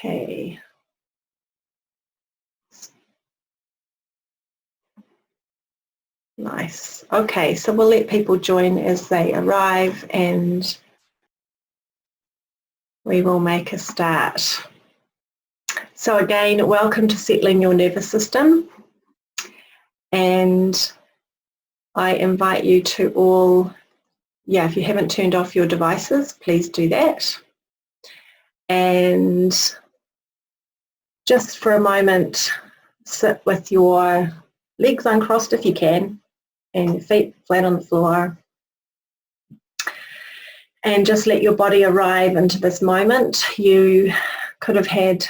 Okay. Nice. Okay, so we'll let people join as they arrive and we will make a start. So again, welcome to Settling Your Nervous System. And I invite you to all, if you haven't turned off your devices, please do that. And just for a moment, sit with your legs uncrossed if you can, and your feet flat on the floor. And just let your body arrive into this moment. You could have had,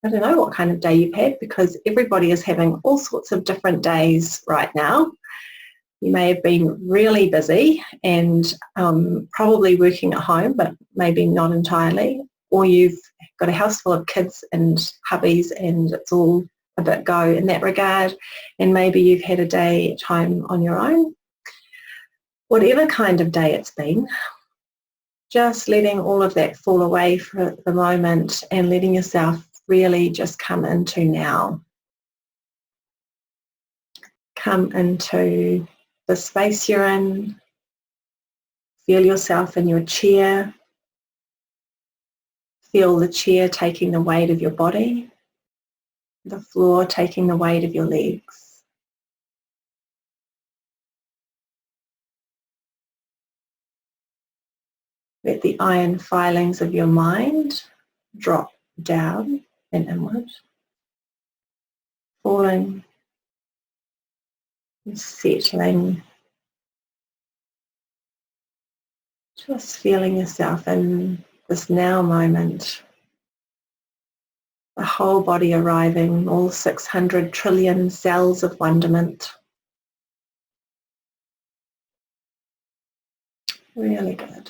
I don't know what kind of day you've had, because everybody is having all sorts of different days right now. You may have been really busy and probably working at home, but maybe not entirely. Or you've got a house full of kids and hubbies and it's all a bit go in that regard. And maybe you've had a day at home on your own. Whatever kind of day it's been, just letting all of that fall away for the moment and letting yourself really just come into now. Come into the space you're in. Feel yourself in your chair. Feel the chair taking the weight of your body. The floor taking the weight of your legs. Let the iron filings of your mind drop down and inward, falling and settling. Just feeling yourself in this now moment. The whole body arriving, all 600 trillion cells of wonderment. Really good.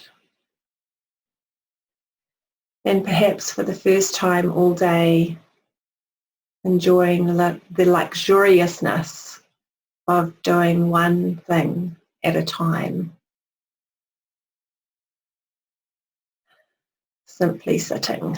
And perhaps for the first time all day, enjoying the luxuriousness of doing one thing at a time. Simply sitting.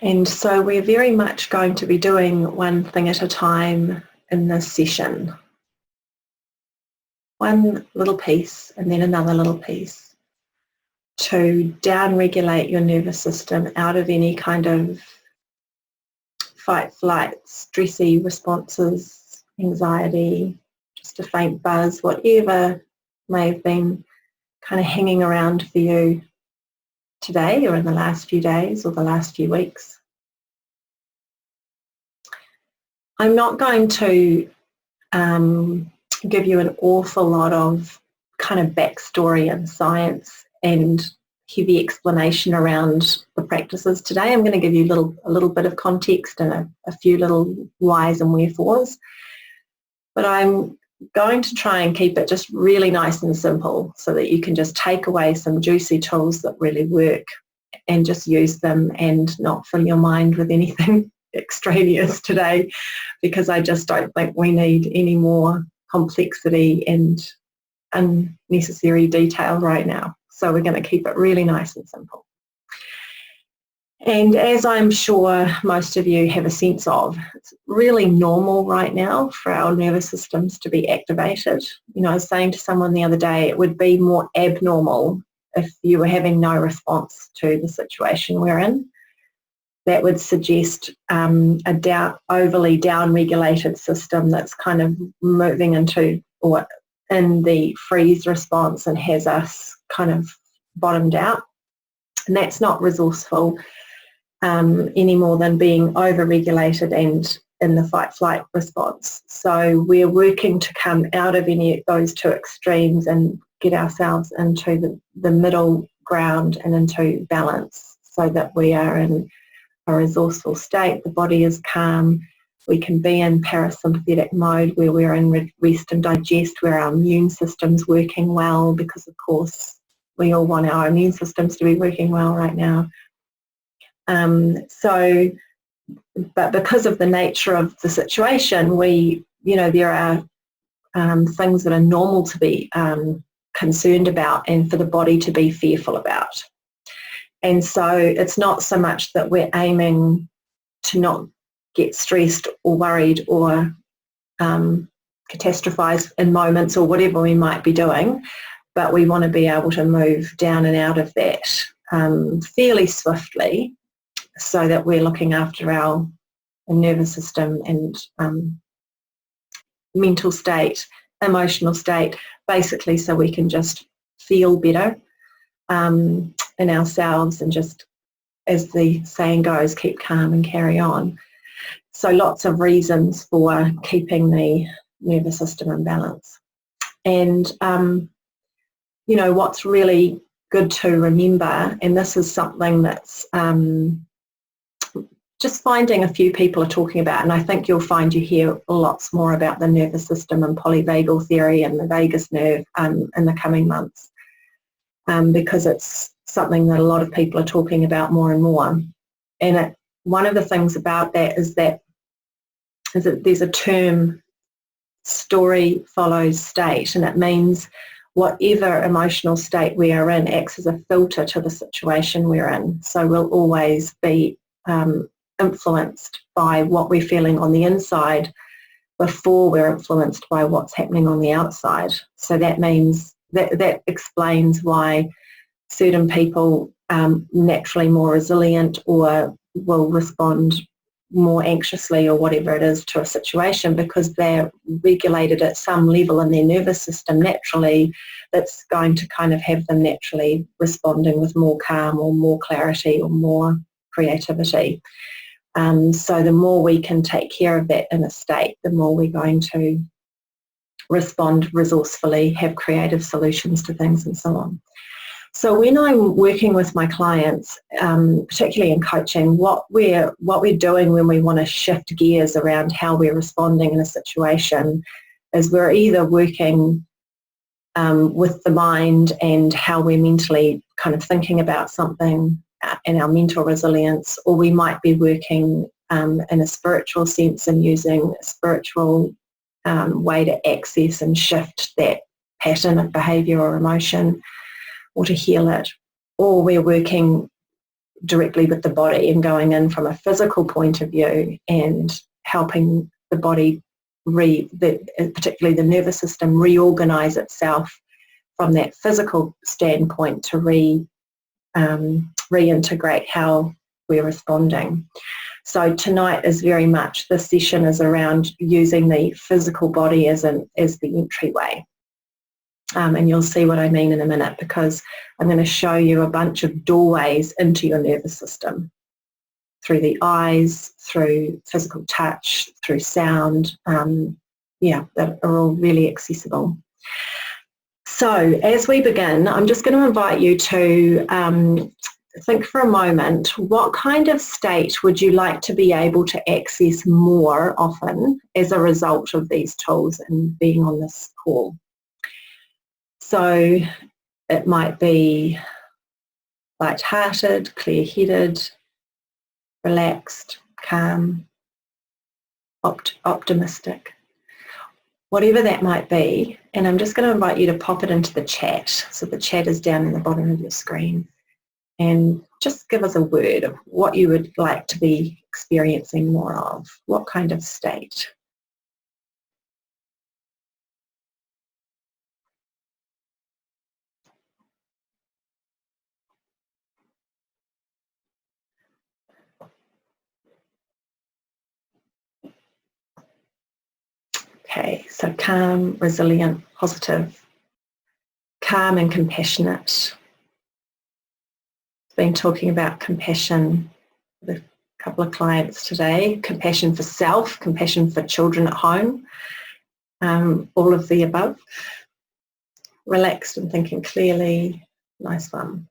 And so we're very much going to be doing one thing at a time in this session. One little piece and then another little piece to down-regulate your nervous system out of any kind of fight, flight, stressy responses, anxiety, just a faint buzz, whatever may have been kind of hanging around for you today or in the last few days or the last few weeks. I'm not going to give you an awful lot of kind of backstory and science and heavy explanation around the practices today. I'm going to give you a little bit of context and a few little whys and wherefores. But I'm going to try and keep it just really nice and simple so that you can just take away some juicy tools that really work and just use them and not fill your mind with anything extraneous today, because I just don't think we need any more complexity and unnecessary detail right now. So we're going to keep it really nice and simple. And as I'm sure most of you have a sense of, it's really normal right now for our nervous systems to be activated. You know, I was saying to someone the other day, it would be more abnormal if you were having no response to the situation we're in. That would suggest a overly down-regulated system that's kind of moving into or in the freeze response and has us kind of bottomed out. And that's not resourceful any more than being over-regulated and in the fight-flight response. So we're working to come out of any of those two extremes and get ourselves into the middle ground and into balance so that we are in a resourceful state, the body is calm, we can be in parasympathetic mode where we're in rest and digest, where our immune system's working well, because of course we all want our immune systems to be working well right now. So but because of the nature of the situation, there are things that are normal to be concerned about and for the body to be fearful about. And so it's not so much that we're aiming to not get stressed or worried or catastrophize in moments or whatever we might be doing, but we want to be able to move down and out of that fairly swiftly so that we're looking after our nervous system and mental state, emotional state, basically so we can just feel better in ourselves and just, as the saying goes, keep calm and carry on. So lots of reasons for keeping the nervous system in balance. And, what's really good to remember, and this is something that's just finding a few people are talking about, and I think you'll find you hear lots more about the nervous system and polyvagal theory and the vagus nerve in the coming months, because it's something that a lot of people are talking about more and more. And one of the things about that is that there's a term, story follows state, and it means whatever emotional state we are in acts as a filter to the situation we're in. So we'll always be influenced by what we're feeling on the inside before we're influenced by what's happening on the outside. So that means that explains why certain people naturally more resilient or will respond more anxiously or whatever it is to a situation, because they're regulated at some level in their nervous system naturally that's going to kind of have them naturally responding with more calm or more clarity or more creativity. So the more we can take care of that inner state, the more we're going to respond resourcefully, have creative solutions to things and so on. So when I'm working with my clients, particularly in coaching, what we're doing when we want to shift gears around how we're responding in a situation is we're either working with the mind and how we're mentally kind of thinking about something and our mental resilience, or we might be working in a spiritual sense and using a spiritual way to access and shift that pattern of behaviour or emotion, or to heal it, or we're working directly with the body and going in from a physical point of view and helping the body, particularly the nervous system, reorganise itself from that physical standpoint to reintegrate how we're responding. So tonight is very much, the session is around using the physical body as the entryway. And you'll see what I mean in a minute, because I'm going to show you a bunch of doorways into your nervous system through the eyes, through physical touch, through sound, that are all really accessible. So as we begin, I'm just going to invite you to think for a moment, what kind of state would you like to be able to access more often as a result of these tools and being on this call? So it might be light-hearted, clear-headed, relaxed, calm, optimistic, whatever that might be. And I'm just going to invite you to pop it into the chat. So the chat is down in the bottom of your screen. And just give us a word of what you would like to be experiencing more of. What kind of state? Okay, so calm, resilient, positive, calm and compassionate. Been talking about compassion with a couple of clients today, compassion for self, compassion for children at home, all of the above. Relaxed and thinking clearly, nice one.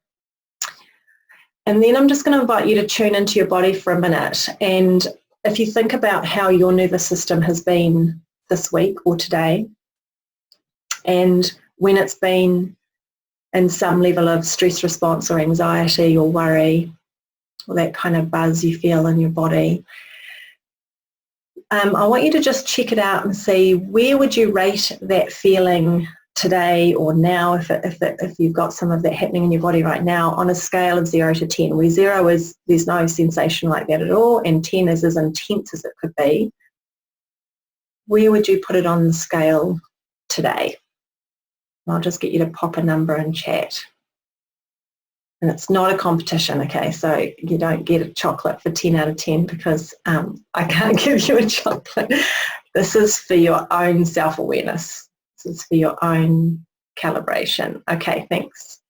And then I'm just going to invite you to tune into your body for a minute, and if you think about how your nervous system has been this week or today, and when it's been in some level of stress response or anxiety or worry, or that kind of buzz you feel in your body, I want you to just check it out and see where would you rate that feeling today or now, if you've got some of that happening in your body right now, on a scale of 0 to 10, where 0 is there's no sensation like that at all, and 10 is as intense as it could be. Where would you put it on the scale today? I'll just get you to pop a number in chat. And it's not a competition, okay? So you don't get a chocolate for 10 out of 10 because I can't give you a chocolate. This is for your own self-awareness. This is for your own calibration. Okay, thanks.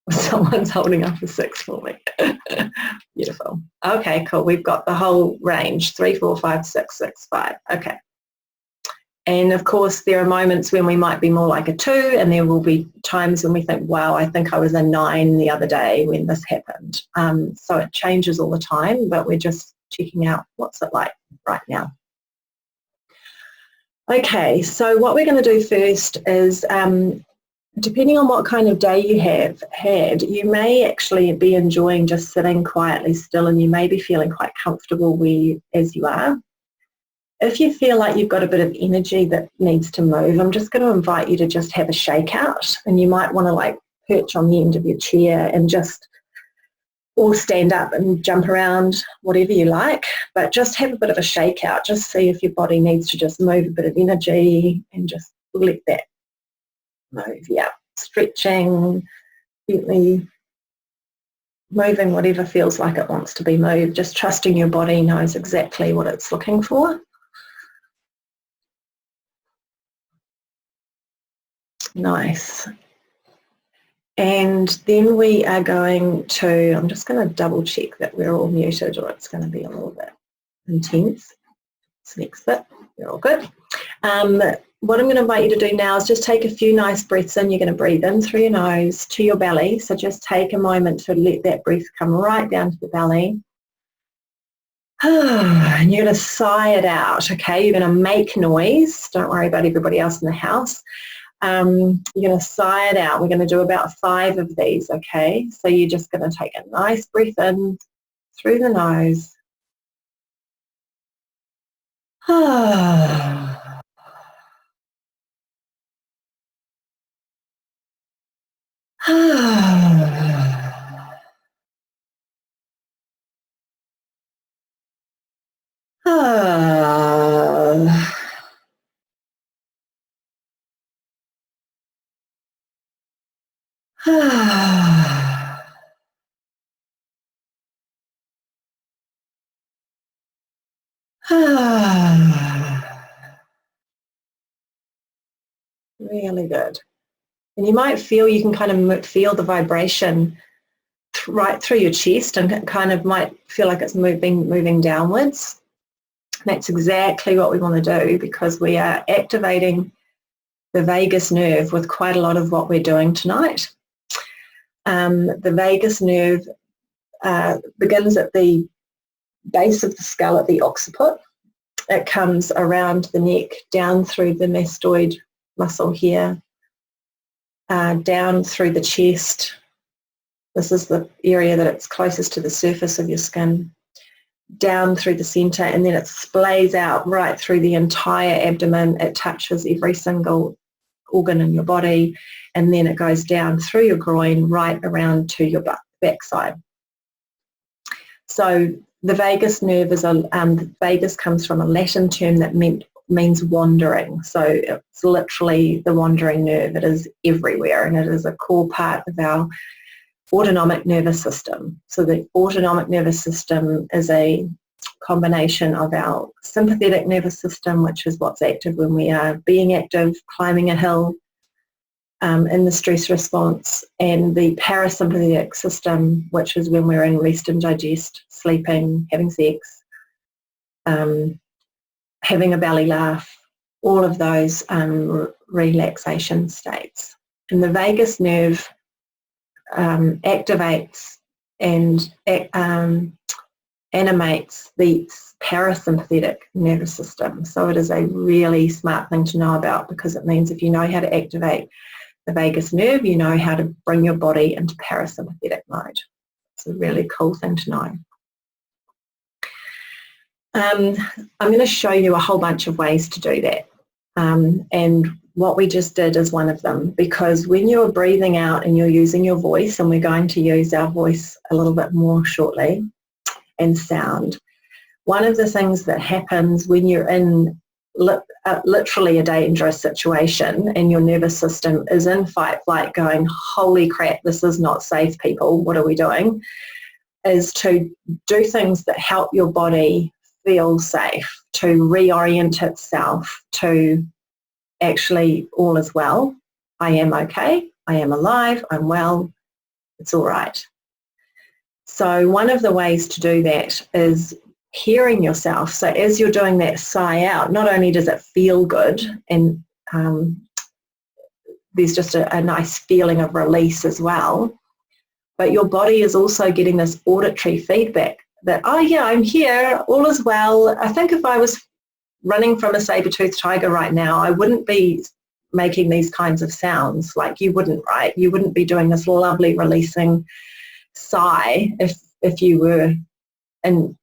Someone's holding up a 6 for me. Beautiful. Okay, cool. We've got the whole range, 3, 4, 5, 6, 6, 5. Okay. And of course, there are moments when we might be more like a 2, and there will be times when we think, wow, I think I was a 9 the other day when this happened. So it changes all the time, but we're just checking out what's it like right now. Okay, so what we're going to do first is, depending on what kind of day you have had, you may actually be enjoying just sitting quietly still, and you may be feeling quite comfortable as you are. If you feel like you've got a bit of energy that needs to move, I'm just going to invite you to just have a shakeout, and you might want to like perch on the end of your chair and just, or stand up and jump around, whatever you like, but just have a bit of a shakeout. Just see if your body needs to just move a bit of energy and just let that move. Yeah, stretching, gently moving whatever feels like it wants to be moved, just trusting your body knows exactly what it's looking for. Nice. And then we are going to, I'm just going to double check that we're all muted, or it's going to be a little bit intense. This next bit, you're all good. What I'm going to invite you to do now is just take a few nice breaths in. You're going to breathe in through your nose to your belly. So just take a moment to let that breath come right down to the belly. And you're going to sigh it out, okay? You're going to make noise. Don't worry about everybody else in the house. You're going to sigh it out. We're going to do about 5 of these, okay? So you're just going to take a nice breath in through the nose. Really good. And you might feel, you can kind of feel the vibration right through your chest, and kind of might feel like it's moving downwards. That's exactly what we want to do, because we are activating the vagus nerve with quite a lot of what we're doing tonight. The vagus nerve begins at the base of the skull at the occiput. It comes around the neck, down through the mastoid muscle here, down through the chest. This is the area that it's closest to the surface of your skin, down through the centre, and then it splays out right through the entire abdomen. It touches every single organ in your body, and then it goes down through your groin right around to your backside. So the vagus nerve is vagus comes from a Latin term that means wandering. So it's literally the wandering nerve. It is everywhere, and it is a core part of our autonomic nervous system. So the autonomic nervous system is a combination of our sympathetic nervous system, which is what's active when we are being active, climbing a hill, in the stress response, and the parasympathetic system, which is when we're in rest and digest, sleeping, having sex, having a belly laugh, all of those relaxation states. And the vagus nerve activates and animates the parasympathetic nervous system. So it is a really smart thing to know about, because it means if you know how to activate the vagus nerve, you know how to bring your body into parasympathetic mode. It's a really cool thing to know. I'm going to show you a whole bunch of ways to do that. And what we just did is one of them, because when you're breathing out and you're using your voice, and we're going to use our voice a little bit more shortly, and sound, one of the things that happens when you're in literally a dangerous situation and your nervous system is in fight flight going, holy crap, this is not safe, people, what are we doing, is to do things that help your body feel safe, to reorient itself to actually all is well, I am okay, I am alive, I'm well, it's all right. So one of the ways to do that is hearing yourself. So as you're doing that sigh out, not only does it feel good, and there's just a nice feeling of release as well, but your body is also getting this auditory feedback that, oh yeah, I'm here, all is well. I think if I was running from a saber-toothed tiger right now, I wouldn't be making these kinds of sounds. Like you wouldn't, right? You wouldn't be doing this lovely releasing sigh if you were in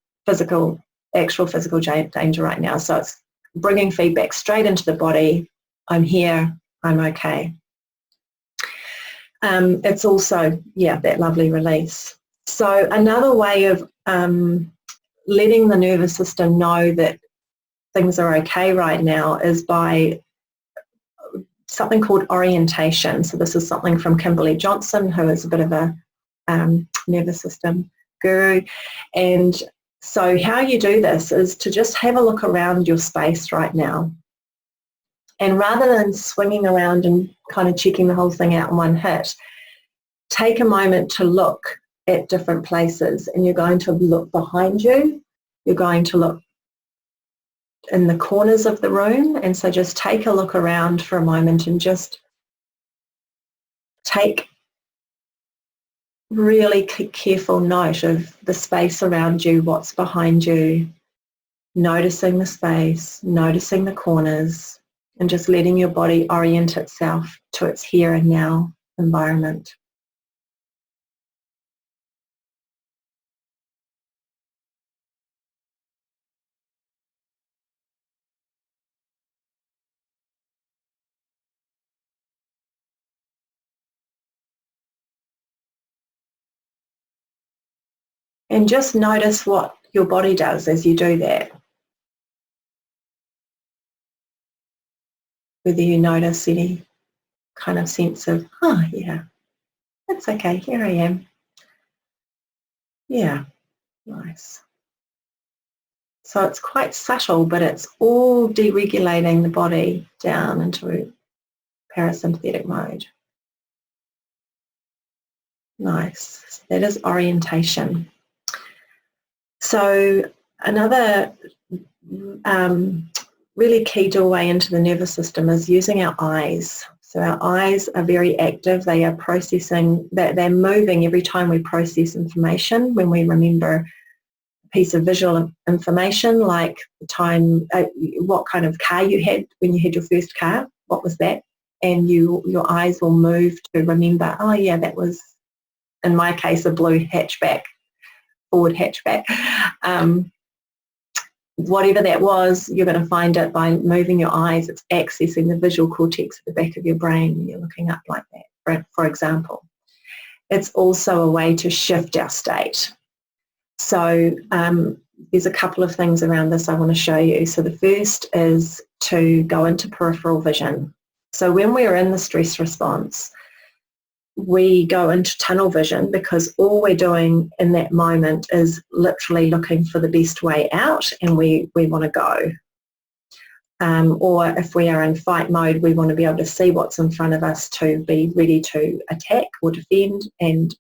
actual physical danger right now. So it's bringing feedback straight into the body. I'm here, I'm okay. It's also, that lovely release. So another way of letting the nervous system know that things are okay right now is by something called orientation. So this is something from Kimberly Johnson, who is a bit of a nervous system guru. And so how you do this is to just have a look around your space right now. And rather than swinging around and kind of checking the whole thing out in one hit, take a moment to look at different places, and you're going to look behind you. You're going to look in the corners of the room. And so just take a look around for a moment and just take really careful note of the space around you, what's behind you, noticing the space, noticing the corners, and just letting your body orient itself to its here and now environment. And just notice what your body does as you do that. Whether you notice any kind of sense of, oh yeah, that's okay, here I am. Yeah, nice. So it's quite subtle, but it's all deregulating the body down into parasympathetic mode. Nice. So that is orientation. So another really key doorway into the nervous system is using our eyes. So our eyes are very active. They are processing, they're moving every time we process information. When we remember a piece of visual information, like the time, what kind of car you had when you had your first car, what was that? And your eyes will move to remember, oh yeah, that was, in my case, a blue hatchback, Ford hatchback. Whatever that was, you're going to find it by moving your eyes. It's accessing the visual cortex at the back of your brain when you're looking up like that, for example. It's also a way to shift our state. So there's a couple of things around this I want to show you. So the first is to go into peripheral vision. So when we're in the stress response, we go into tunnel vision because all we're doing in that moment is literally looking for the best way out, and we want to go. Or if we are in fight mode, we want to be able to see what's in front of us to be ready to attack or defend, and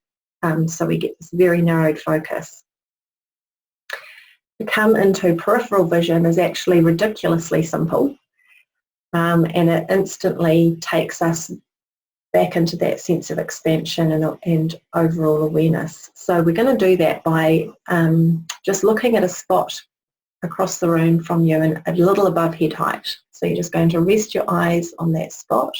so we get this very narrowed focus. To come into peripheral vision is actually ridiculously simple, and it instantly takes us back into that sense of expansion and overall awareness. So we're going to do that by just looking at a spot across the room from you and a little above head height. So you're just going to rest your eyes on that spot.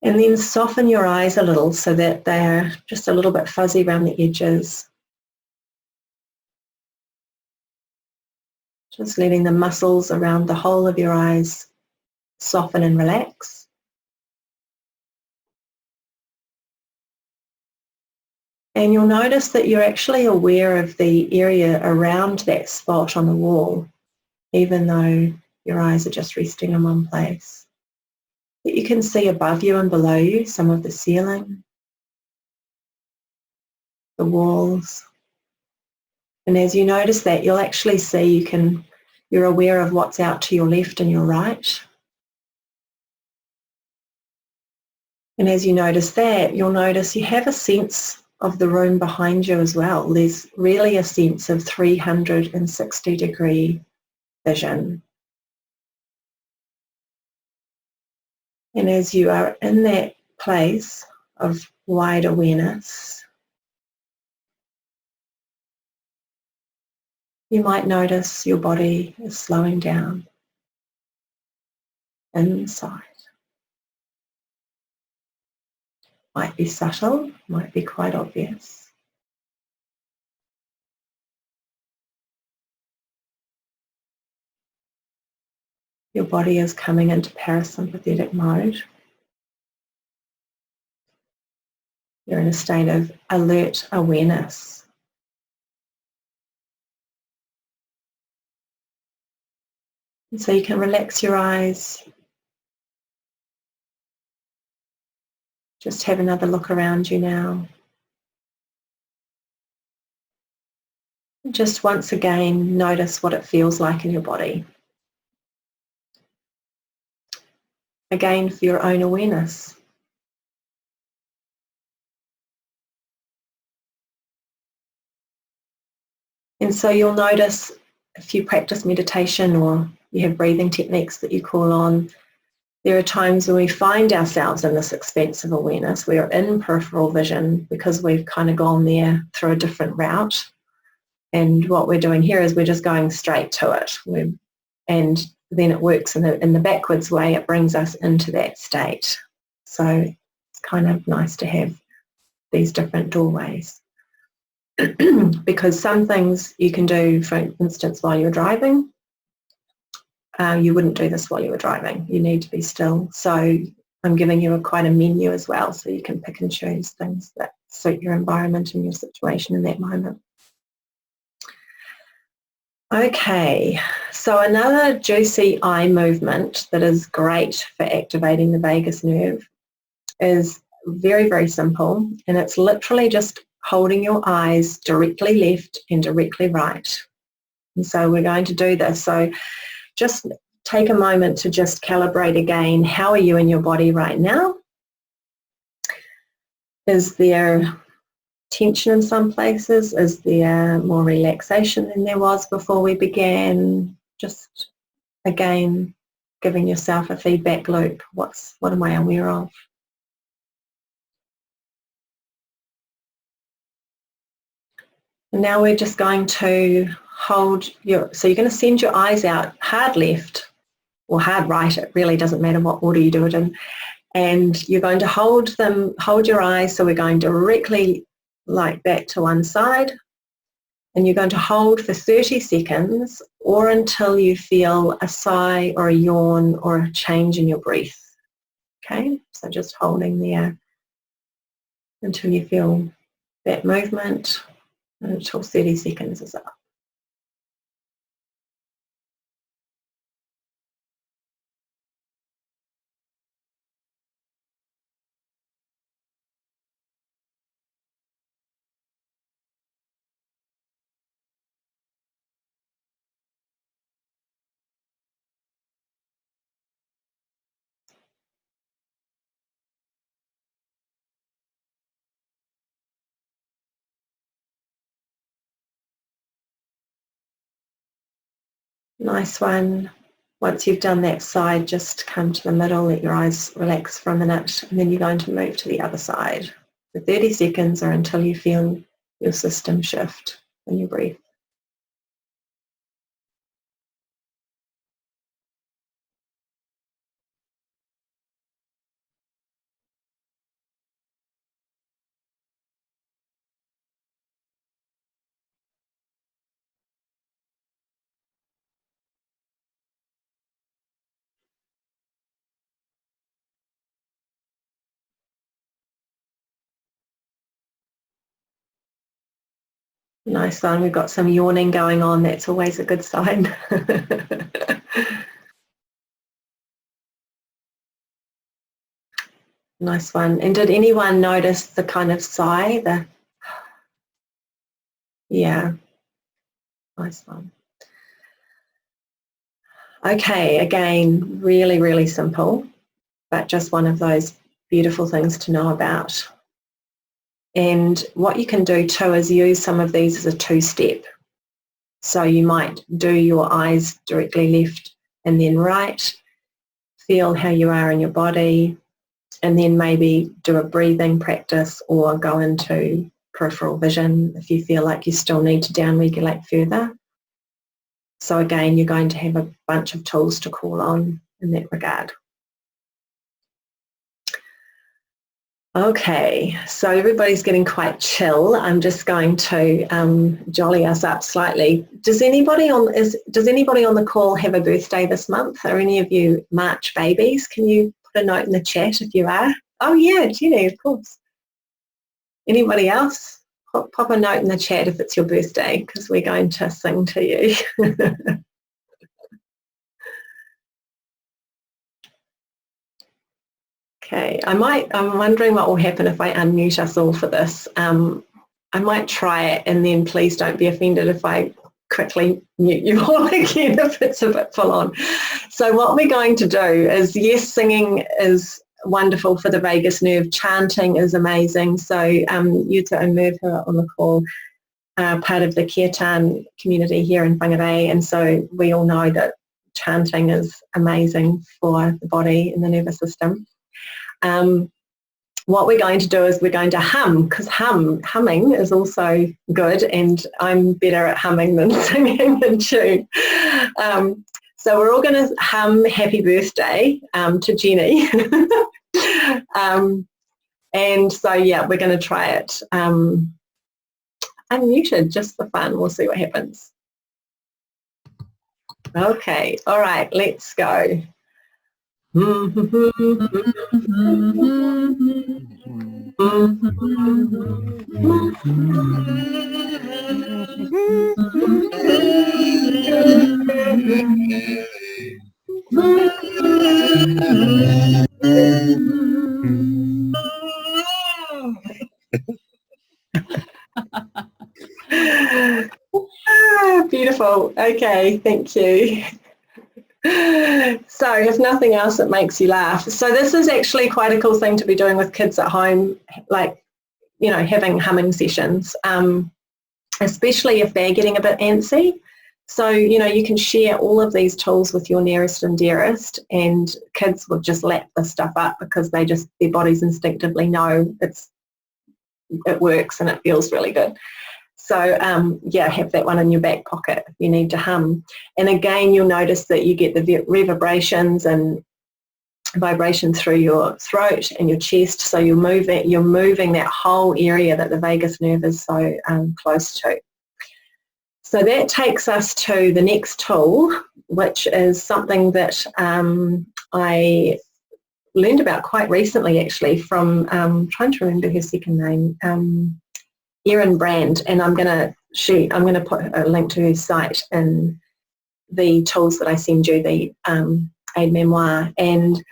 And then soften your eyes a little so that they're just a little bit fuzzy around the edges. Just letting the muscles around the whole of your eyes soften and relax. And you'll notice that you're actually aware of the area around that spot on the wall, even though your eyes are just resting in one place. But you can see above you and below you some of the ceiling, the walls. And as you notice that, you'll actually see you're aware of what's out to your left and your right. And as you notice that, you'll notice you have a sense of the room behind you as well. There's really a sense of 360-degree vision. And as you are in that place of wide awareness, you might notice your body is slowing down inside. Might be subtle, might be quite obvious. Your body is coming into parasympathetic mode. You're in a state of alert awareness. And so you can relax your eyes. Just have another look around you now. Just once again, notice what it feels like in your body. Again, for your own awareness. And so you'll notice if you practice meditation or you have breathing techniques that you call on, there are times when we find ourselves in this expansive awareness. We are in peripheral vision because we've kind of gone there through a different route. And what we're doing here is we're just going straight to it. And then it works in the backwards way. It brings us into that state. So it's kind of nice to have these different doorways. Because some things you can do, for instance, while you're driving. You wouldn't do this while you were driving. You need to be still. So I'm giving you quite a menu as well, so you can pick and choose things that suit your environment and your situation in that moment. Okay, so another juicy eye movement that is great for activating the vagus nerve is very, very simple, and it's literally just holding your eyes directly left and directly right. And so we're going to do this. So just take a moment to just calibrate again. How are you in your body right now? Is there tension in some places? Is there more relaxation than there was before we began? Just again, giving yourself a feedback loop. What am I aware of? And now we're just going to hold so you're going to send your eyes out hard left or hard right. It really doesn't matter what order you do it in. And you're going to hold your eyes. So we're going directly like that to one side. And you're going to hold for 30 seconds or until you feel a sigh or a yawn or a change in your breath. Okay, so just holding there until you feel that movement, until 30 seconds is up. Nice one. Once you've done that side, just come to the middle, let your eyes relax for a minute, and then you're going to move to the other side for 30 seconds or until you feel your system shift in your breath. Nice one. We've got some yawning going on. That's always a good sign. Nice one. And did anyone notice the kind of sigh? Yeah, nice one. Okay, again, really, really simple, but just one of those beautiful things to know about. And what you can do too is use some of these as a two-step. So you might do your eyes directly left and then right, feel how you are in your body, and then maybe do a breathing practice or go into peripheral vision if you feel like you still need to down-regulate further. So again, you're going to have a bunch of tools to call on in that regard. Okay, so everybody's getting quite chill. I'm just going to jolly us up slightly. Does anybody on the call have a birthday this month? Are any of you March babies? Can you put a note in the chat if you are? Oh yeah, Jenny, of course. Anybody else? Pop a note in the chat if it's your birthday, because we're going to sing to you. Okay, I'm wondering what will happen if I unmute us all for this. I might try it, and then please don't be offended if I quickly mute you all again if it's a bit full on. So what we're going to do is, yes, singing is wonderful for the vagus nerve. Chanting is amazing. So Yuta and Merv, who are on the call, are part of the Kirtan community here in Whangarei, and so we all know that chanting is amazing for the body and the nervous system. What we're going to do is we're going to hum, because humming is also good, and I'm better at humming than singing in tune. So we're all going to hum happy birthday to Jenny. And so, yeah, we're going to try it unmuted, just for fun. We'll see what happens. Okay, all right, let's go. Beautiful. Okay, thank you. So if nothing else, it makes you laugh. So this is actually quite a cool thing to be doing with kids at home, like, you know, having humming sessions, especially if they're getting a bit antsy. So, you know, you can share all of these tools with your nearest and dearest, and kids will just lap this stuff up because their bodies instinctively know it works and it feels really good. So yeah, have that one in your back pocket if you need to hum. And again, you'll notice that you get the reverberations and vibration through your throat and your chest. So you're moving that whole area that the vagus nerve is so close to. So that takes us to the next tool, which is something that I learned about quite recently, actually, from trying to remember her second name. Erin Brand, and I'm going to put a link to her site in the tools that I send you, the aid memoir. And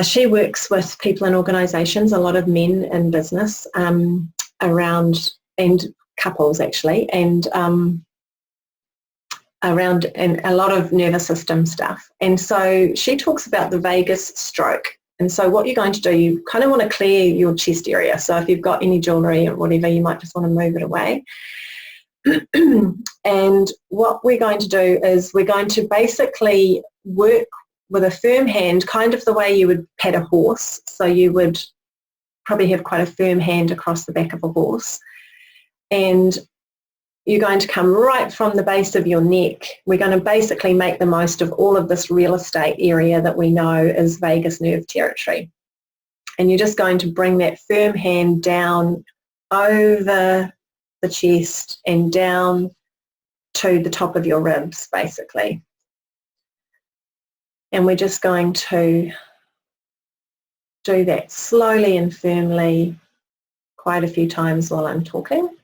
she works with people in organisations, a lot of men in business, around, and couples actually, and around and a lot of nervous system stuff. And so she talks about the vagus stroke. And so what you're going to do, you kind of want to clear your chest area. So if you've got any jewellery or whatever, you might just want to move it away. And what we're going to do is we're going to basically work with a firm hand, kind of the way you would pat a horse. So you would probably have quite a firm hand across the back of a horse. And you're going to come right from the base of your neck. We're going to basically make the most of all of this real estate area that we know is vagus nerve territory. And you're just going to bring that firm hand down over the chest and down to the top of your ribs, basically. And we're just going to do that slowly and firmly quite a few times while I'm talking.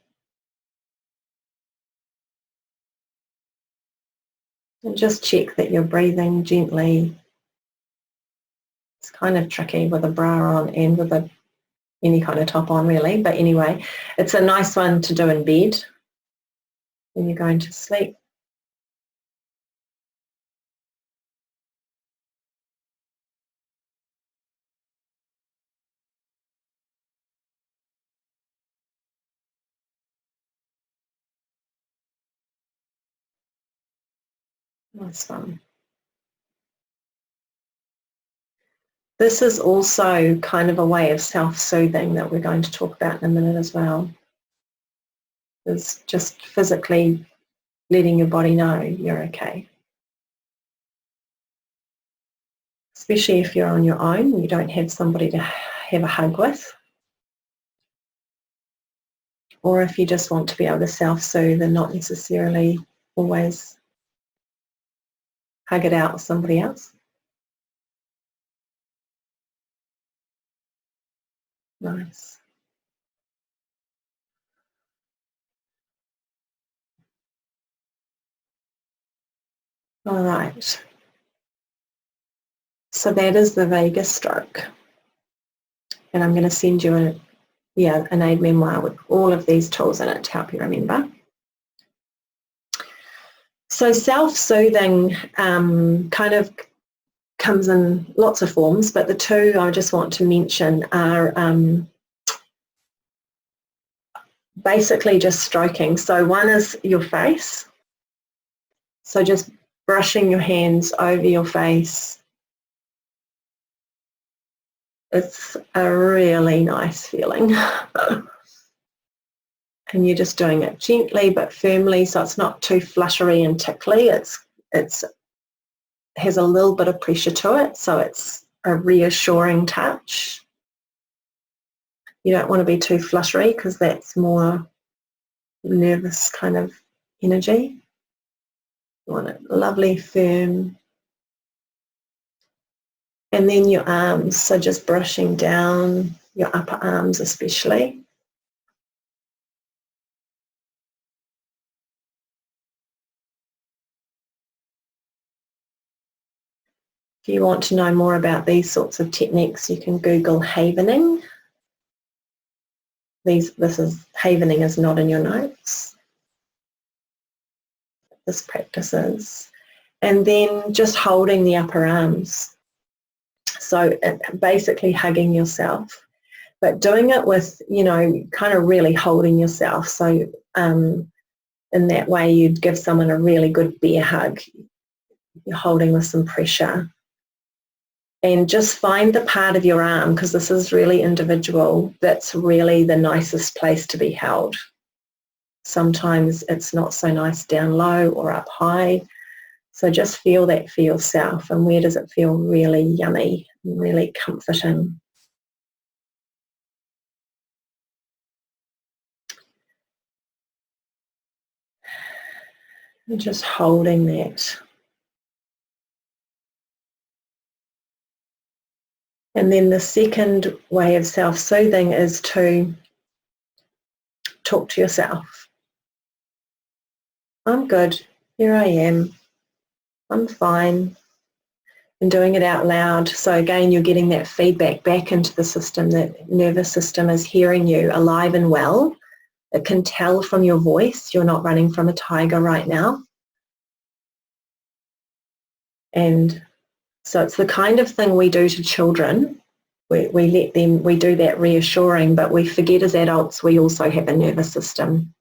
And just check that you're breathing gently. It's kind of tricky with a bra on and with any kind of top on really, but anyway, it's a nice one to do in bed when you're going to sleep. Nice one. This is also kind of a way of self-soothing that we're going to talk about in a minute as well. It's just physically letting your body know you're okay. Especially if you're on your own, you don't have somebody to have a hug with. Or if you just want to be able to self-soothe and not necessarily always hug it out with somebody else. Nice. All right. So that is the vagus stroke. And I'm going to send you an aid memoir with all of these tools in it to help you remember. So self-soothing kind of comes in lots of forms, but the two I just want to mention are basically just stroking. So one is your face. So just brushing your hands over your face. It's a really nice feeling. And you're just doing it gently but firmly, so it's not too fluttery and tickly. It has a little bit of pressure to it, so it's a reassuring touch. You don't want to be too fluttery because that's more nervous kind of energy. You want it lovely, firm. And then your arms, so just brushing down your upper arms especially. If you want to know more about these sorts of techniques, you can Google havening. Havening is not in your notes. This practice is. And then just holding the upper arms. So basically hugging yourself, but doing it with, kind of really holding yourself. So in that way you'd give someone a really good bear hug. You're holding with some pressure. And just find the part of your arm, because this is really individual, that's really the nicest place to be held. Sometimes it's not so nice down low or up high. So just feel that for yourself, and where does it feel really yummy, really comforting. And just holding that. And then the second way of self-soothing is to talk to yourself. I'm good, here I am, I'm fine. And doing it out loud. So again, you're getting that feedback back into the system. That nervous system is hearing you alive and well. It can tell from your voice you're not running from a tiger right now. And so it's the kind of thing we do to children. We do that reassuring, but we forget as adults we also have a nervous system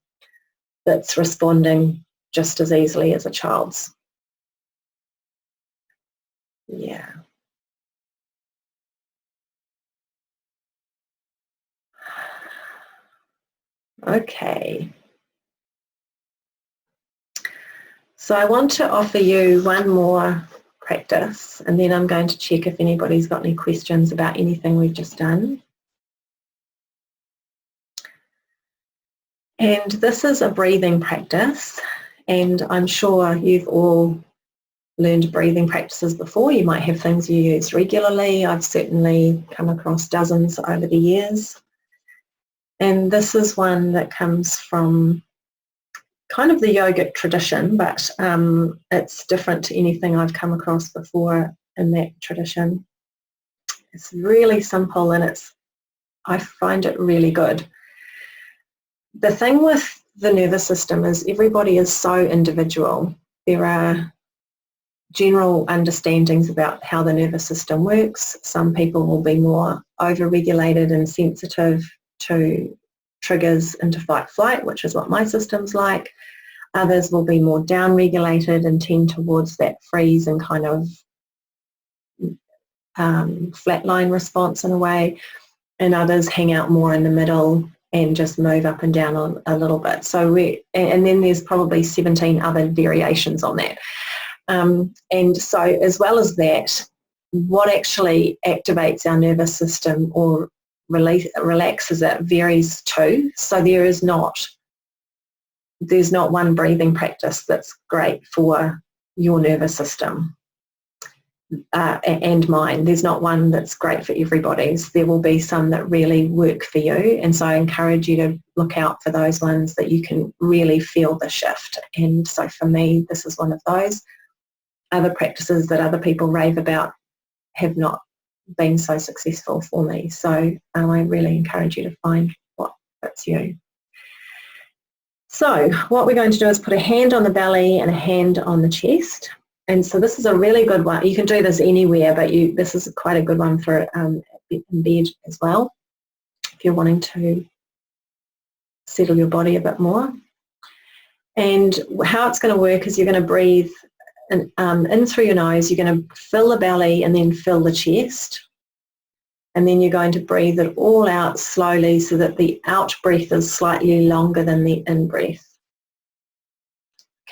that's responding just as easily as a child's. Yeah. Okay. So I want to offer you one more practice, and then I'm going to check if anybody's got any questions about anything we've just done. And this is a breathing practice, and I'm sure you've all learned breathing practices before. You might have things you use regularly. I've certainly come across dozens over the years. And this is one that comes from kind of the yogic tradition, but it's different to anything I've come across before in that tradition. It's really simple and I find it really good. The thing with the nervous system is everybody is so individual. There are general understandings about how the nervous system works. Some people will be more over-regulated and sensitive to triggers into fight-flight, which is what my system's like. Others will be more down-regulated and tend towards that freeze and kind of flatline response in a way. And others hang out more in the middle and just move up and down a little bit. So and then there's probably 17 other variations on that. And so as well as that, what actually activates our nervous system or relaxes it varies too. So there's not one breathing practice that's great for your nervous system and mine. There's not one that's great for everybody's. There will be some that really work for you, and so I encourage you to look out for those ones that you can really feel the shift. And so for me, this is one of those. Other practices that other people rave about have not been so successful for me. So I really encourage you to find what fits you. So what we're going to do is put a hand on the belly and a hand on the chest. And so this is a really good one. You can do this anywhere, but this is quite a good one for in bed as well, if you're wanting to settle your body a bit more. And how it's going to work is you're going to breathe in through your nose. You're going to fill the belly and then fill the chest. And then you're going to breathe it all out slowly so that the out breath is slightly longer than the in breath.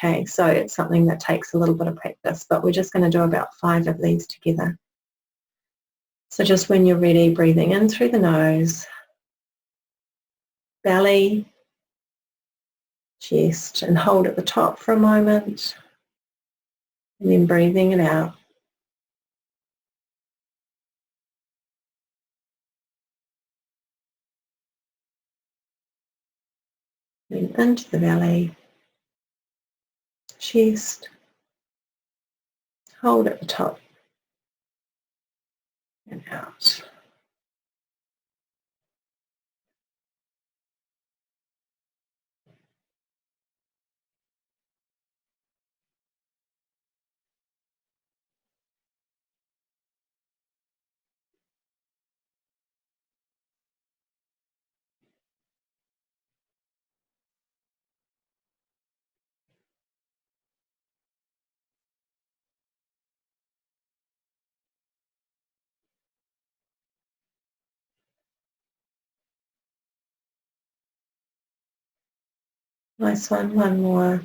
Okay, so it's something that takes a little bit of practice, but we're just going to do about 5 of these together. So just when you're ready, breathing in through the nose, belly, chest, and hold at the top for a moment, and then breathing it out. Then into the belly, chest, hold at the top, and out. Nice one more.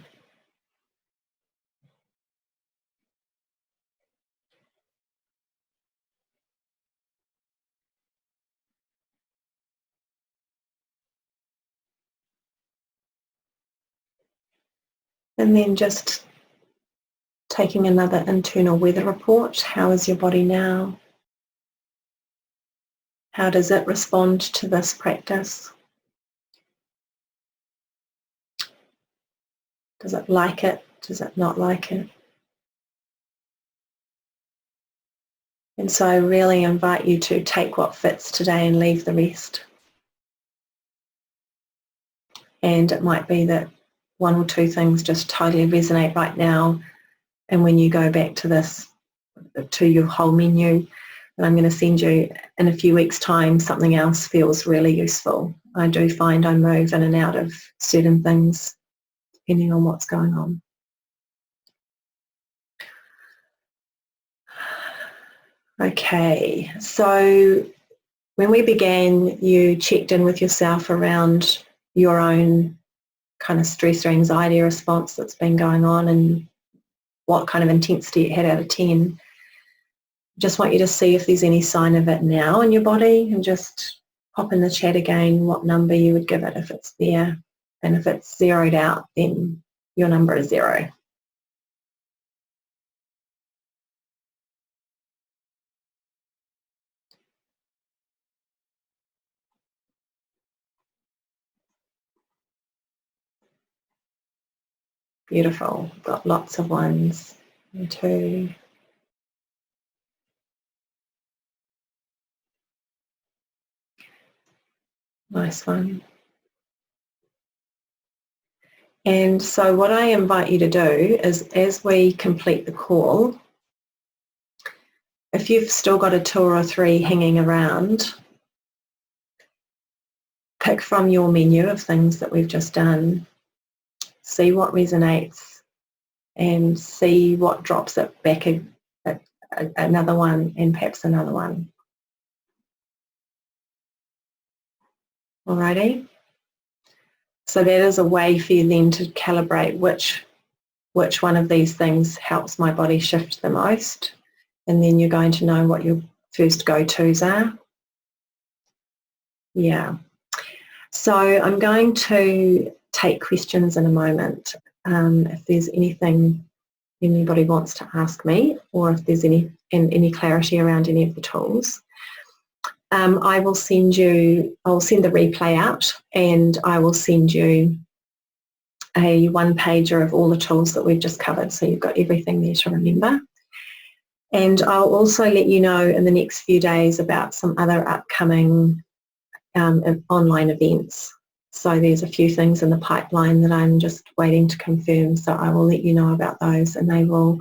And then just taking another internal weather report. How is your body now? How does it respond to this practice? Does it like it? Does it not like it? And so I really invite you to take what fits today and leave the rest. And it might be that 1 or 2 things just totally resonate right now. And when you go back to this, to your whole menu that I'm going to send you in a few weeks' time, something else feels really useful. I do find I move in and out of certain things depending on what's going on. Okay, so when we began, you checked in with yourself around your own kind of stress or anxiety response that's been going on and what kind of intensity it had out of 10. Just want you to see if there's any sign of it now in your body, and just pop in the chat again what number you would give it if it's there. And if it's zeroed out, then your number is 0. Beautiful. Got lots of ones. 1, 2. Nice one. And so what I invite you to do is, as we complete the call, if you've still got a 2 or 3 hanging around, pick from your menu of things that we've just done, see what resonates, and see what drops it back another one and perhaps another one. Alrighty? So that is a way for you then to calibrate which one of these things helps my body shift the most, and then you're going to know what your first go-tos are. Yeah. So I'm going to take questions in a moment. If there's anything anybody wants to ask me, or if there's any clarity around any of the tools, I will send the replay out, and I will send you a one-pager of all the tools that we've just covered, so you've got everything there to remember. And I'll also let you know in the next few days about some other upcoming online events. So there's a few things in the pipeline that I'm just waiting to confirm, so I will let you know about those, and they will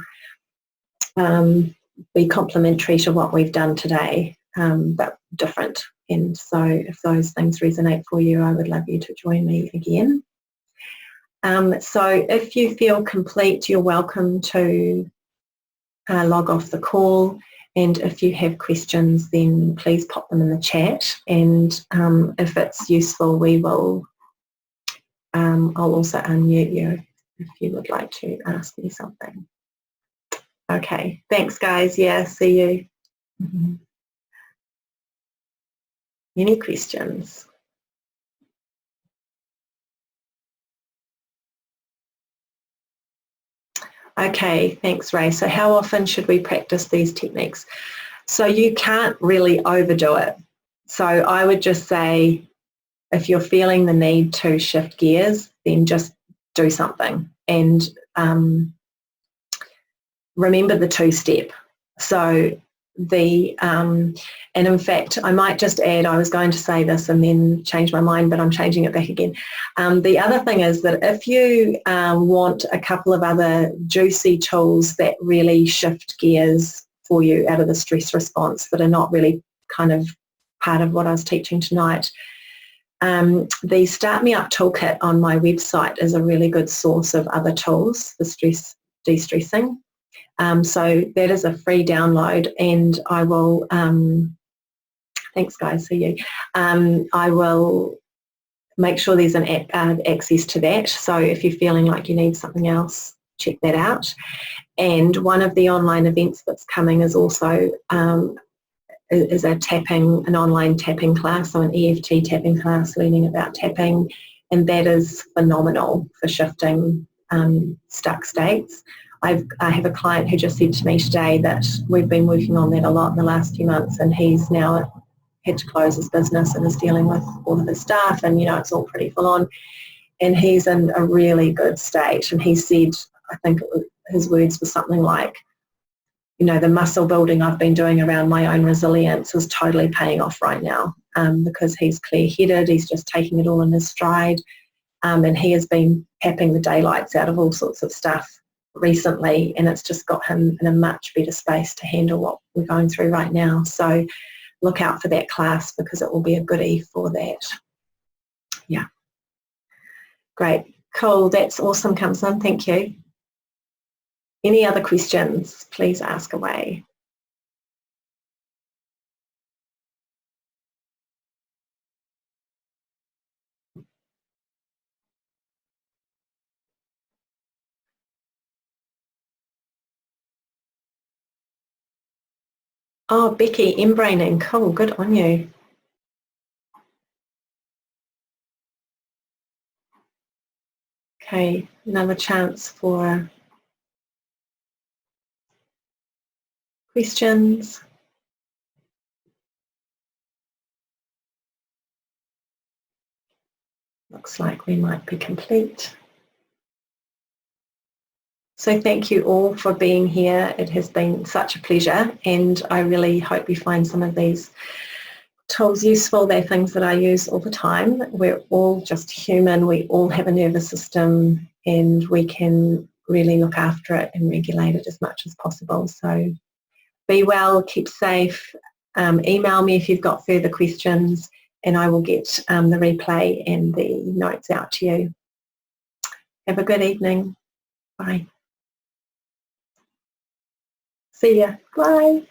be complementary to what we've done today, but different. And so if those things resonate for you, I would love you to join me again. So if you feel complete, you're welcome to log off the call, and if you have questions, then please pop them in the chat, and if it's useful, we will I'll also unmute you if you would like to ask me something. Okay, thanks guys. Yeah, see you. Mm-hmm. Any questions? Okay, thanks Ray. So how often should we practice these techniques? So you can't really overdo it. So I would just say, if you're feeling the need to shift gears, then just do something, and remember the 2-step. So and in fact, I might just add, I was going to say this and then change my mind, but I'm changing it back again. The other thing is that if you want a couple of other juicy tools that really shift gears for you out of the stress response, that are not really kind of part of what I was teaching tonight, the Start Me Up toolkit on my website is a really good source of other tools for stress de-stressing. So that is a free download, and I will, thanks guys, see you. I will make sure there's an access to that, so if you're feeling like you need something else, check that out. And one of the online events that's coming is also is an online tapping class, so an EFT tapping class, learning about tapping, and that is phenomenal for shifting stuck states. I have a client who just said to me today that we've been working on that a lot in the last few months, and he's now had to close his business and is dealing with all of his staff, and it's all pretty full on, and he's in a really good state. And he said, I think his words were something like, the muscle building I've been doing around my own resilience is totally paying off right now, because he's clear-headed, he's just taking it all in his stride, and he has been tapping the daylights out of all sorts of stuff recently, and it's just got him in a much better space to handle what we're going through right now. So look out for that class, because it will be a goodie for that. Yeah. Great. Cool. That's awesome, Kamsan. Thank you. Any other questions? Please ask away. Oh, Becky, embraining. Cool. Good on you. Okay, another chance for questions. Looks like we might be complete. So thank you all for being here. It has been such a pleasure, and I really hope you find some of these tools useful. They're things that I use all the time. We're all just human. We all have a nervous system, and we can really look after it and regulate it as much as possible. So be well, keep safe. Email me if you've got further questions, and I will get the replay and the notes out to you. Have a good evening. Bye. See ya. Bye.